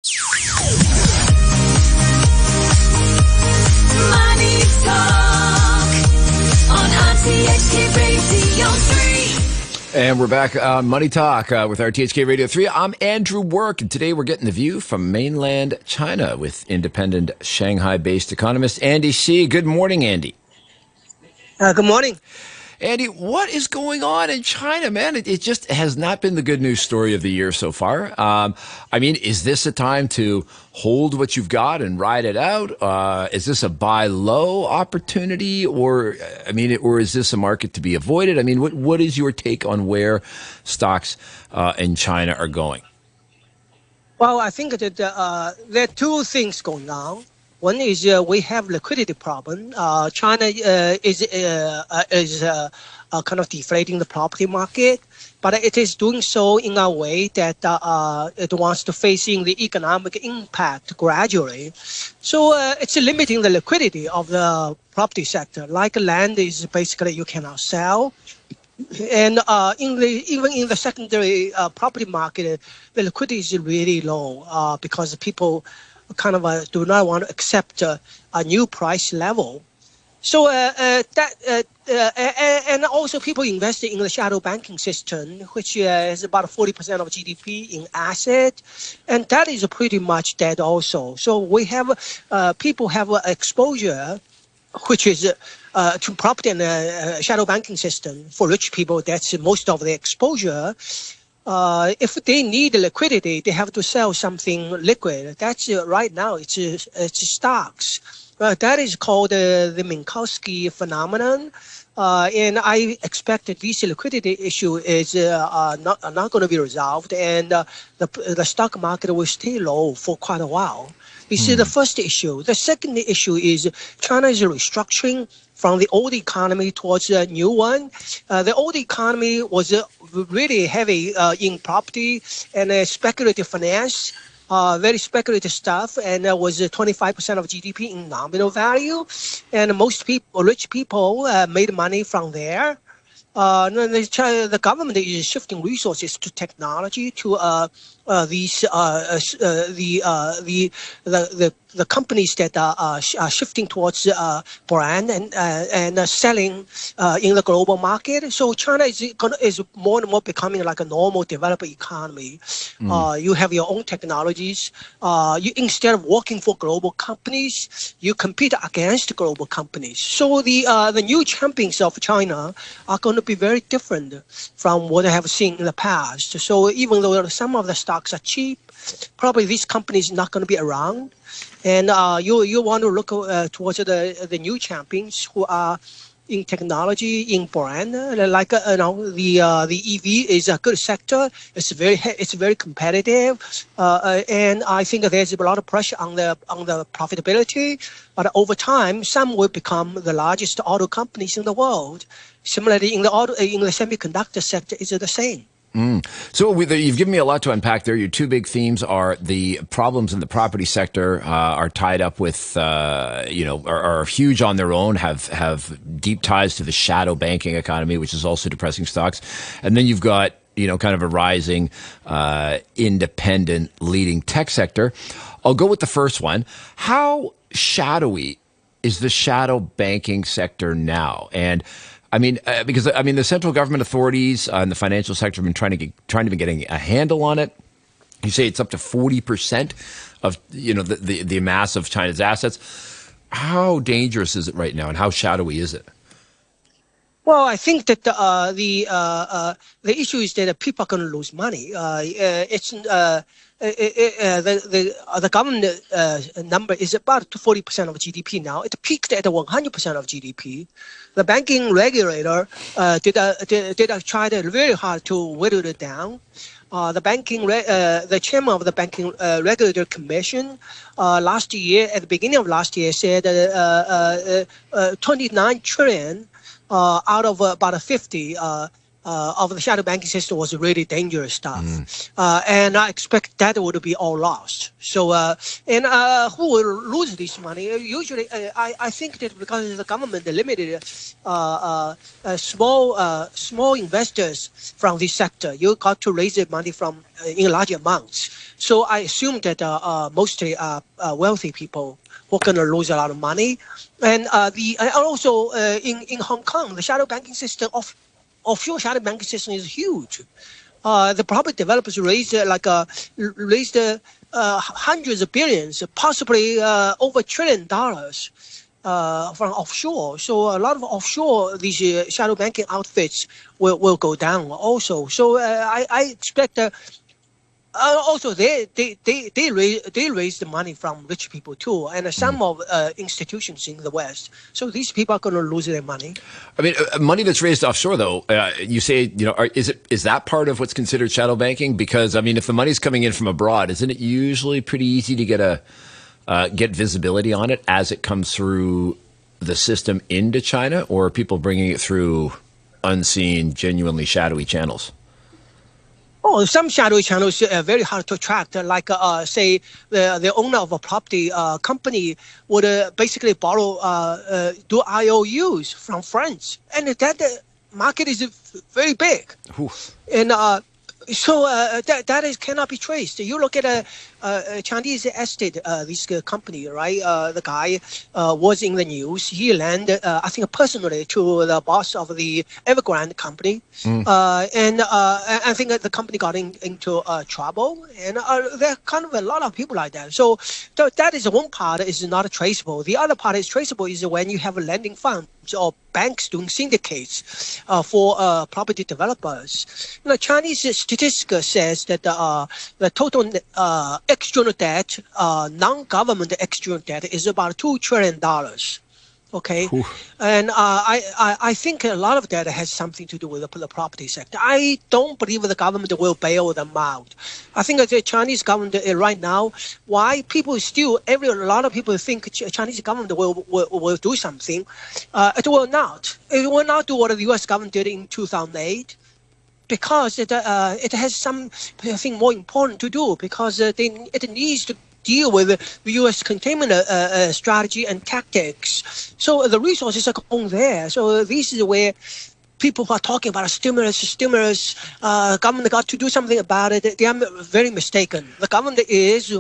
Money Talk on RTHK Radio 3. And we're back on Money Talk with RTHK Radio 3. I'm Andrew Work, and today we're getting the view from mainland China with independent Shanghai-based economist Andy Xie. Good morning, Andy. Good morning. Andy, what is going on in China, man? It just has not been the good news story of the year so far. I mean, is this a time to hold what you've got and ride it out? Is this a buy low opportunity, or is this a market to be avoided? I mean, what is your take on where stocks in China are going? Well, I think that there are two things going on. One is we have liquidity problem. China is kind of deflating the property market, but it is doing so in a way that it wants to facing the economic impact gradually. So it's limiting the liquidity of the property sector. Like land is basically you cannot sell. And even in the secondary property market, the liquidity is really low because people kind of do not want to accept a new price level. So and also people invest in the shadow banking system, which is about 40% of GDP in asset, and that is pretty much dead also. So we have people have exposure, which is to property and shadow banking system. For rich people, that's most of the exposure. If they need liquidity, they have to sell something liquid. That's right now. It's stocks. That is called the Minkowski phenomenon, and I expect that this liquidity issue is not going to be resolved, and the stock market will stay low for quite a while. This is the first issue. The second issue is China is restructuring from the old economy towards a new one. The old economy was really heavy in property and speculative finance, very speculative stuff, and was 25% of GDP in nominal value. And most people, rich people, made money from there. The government is shifting resources to technology, to the companies that are shifting towards brand and selling in the global market. So China is more and more becoming like a normal developed economy. You have your own technologies. Instead of working for global companies, you compete against global companies. So the new champions of China are going to be very different from what I have seen in the past. So even though some of the stocks are cheap, probably these companies are not going to be around. And you want to look towards the new champions who are in technology, in brand. Like the EV is a good sector. It's very competitive, and I think there's a lot of pressure on the profitability. But over time, some will become the largest auto companies in the world. Similarly, in the semiconductor sector, is the same. So you've given me a lot to unpack there. Your two big themes are the problems in the property sector are tied up with, are huge on their own, have deep ties to the shadow banking economy, which is also depressing stocks. And then you've got, kind of a rising independent leading tech sector. I'll go with the first one. How shadowy is the shadow banking sector now? And because the central government authorities and the financial sector have been trying to be getting a handle on it. You say it's up to 40% of the mass of China's assets. How dangerous is it right now, and how shadowy is it? Well, I think that the issue is that people are going to lose money. The government number is about 40% of GDP now. It peaked at 100% of GDP. The banking regulator did try very hard to whittle it down. The chairman of the banking regulator commission last year, at the beginning of last year, said 29 trillion out of about 50 of the shadow banking system was really dangerous stuff. And I expect that would be all lost. So, who will lose this money? Usually, I think that because the government limited small investors from this sector, you got to raise the money from in large amounts. So I assume that mostly wealthy people who are going to lose a lot of money. And also in Hong Kong, the shadow banking system offshore shadow banking system is huge. The property developers raised hundreds of billions, possibly over $1 trillion from offshore. So a lot of offshore these shadow banking outfits will go down also. So I expect. Also, they raise the money from rich people too, and some of institutions in the West. So these people are going to lose their money. I mean, money that's raised offshore, though. You say, is that part of what's considered shadow banking? Because I mean, if the money's coming in from abroad, isn't it usually pretty easy to get visibility on it as it comes through the system into China, or are people bringing it through unseen, genuinely shadowy channels? Oh, some shadowy channels are very hard to track. Like, say, the owner of a property company would basically borrow, do IOUs from friends. And that market is very big. Oof. And so that cannot be traced. You look at a Chinese estate, this company, right? The guy was in the news. He lent, I think, personally to the boss of the Evergrande company. And I think that the company got into trouble. And there are kind of a lot of people like that. So that is one part is not traceable. The other part is traceable is when you have a lending fund or banks doing syndicates for property developers. Chinese statistics says that the total external debt, non-government external debt, is about $2 trillion. Okay, oof. And I think a lot of that has something to do with the property sector. I don't believe the government will bail them out. I think that the Chinese government right now, why people still, a lot of people think Chinese government will do something. It will not. It will not do what the U.S. government did in 2008. Because it has something more important to do, because it needs to deal with the U.S. containment strategy and tactics. So the resources are going there. So this is where people who are talking about a stimulus, government got to do something about it. They are very mistaken. The government is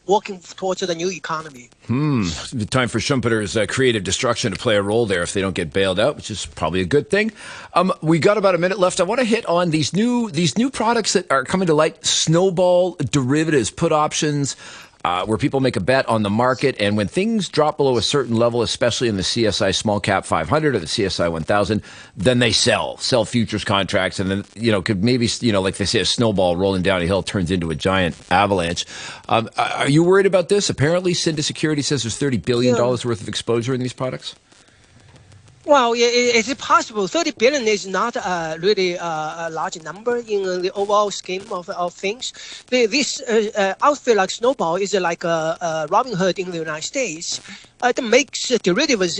working towards the new economy. Time for Schumpeter's creative destruction to play a role there if they don't get bailed out, which is probably a good thing. We got about a minute left. I want to hit on these new products that are coming to light: snowball derivatives, put options. Where people make a bet on the market, and when things drop below a certain level, especially in the CSI Small Cap 500 or the CSI 1000, then they sell futures contracts, and then could maybe like they say, a snowball rolling down a hill turns into a giant avalanche. Are you worried about this? Apparently, Cinda Security says there's $30 billion worth of exposure in these products. Well, is it possible? 30 billion is not really a large number in the overall scheme of things. This outfit like Snowball is like a Robin Hood in the United States. It makes derivatives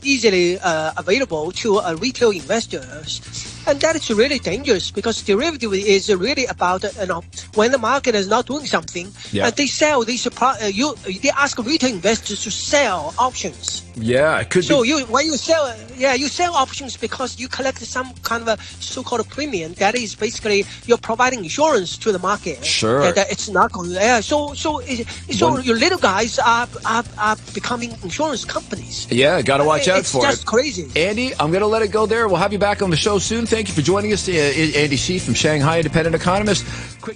easily available to retail investors. And that is really dangerous, because derivative is really about when the market is not doing something, they sell these. They ask retail investors to sell options. Yeah, it could. So when you sell, you sell options because you collect some kind of a so-called premium. That is basically you're providing insurance to the market. Sure. That it's not going. So your little guys are becoming insurance companies. Yeah, got to watch out for it. It's just crazy. Andy, I'm going to let it go there. We'll have you back on the show soon. Thank you for joining us. Andy Xie from Shanghai, independent economist. Quick.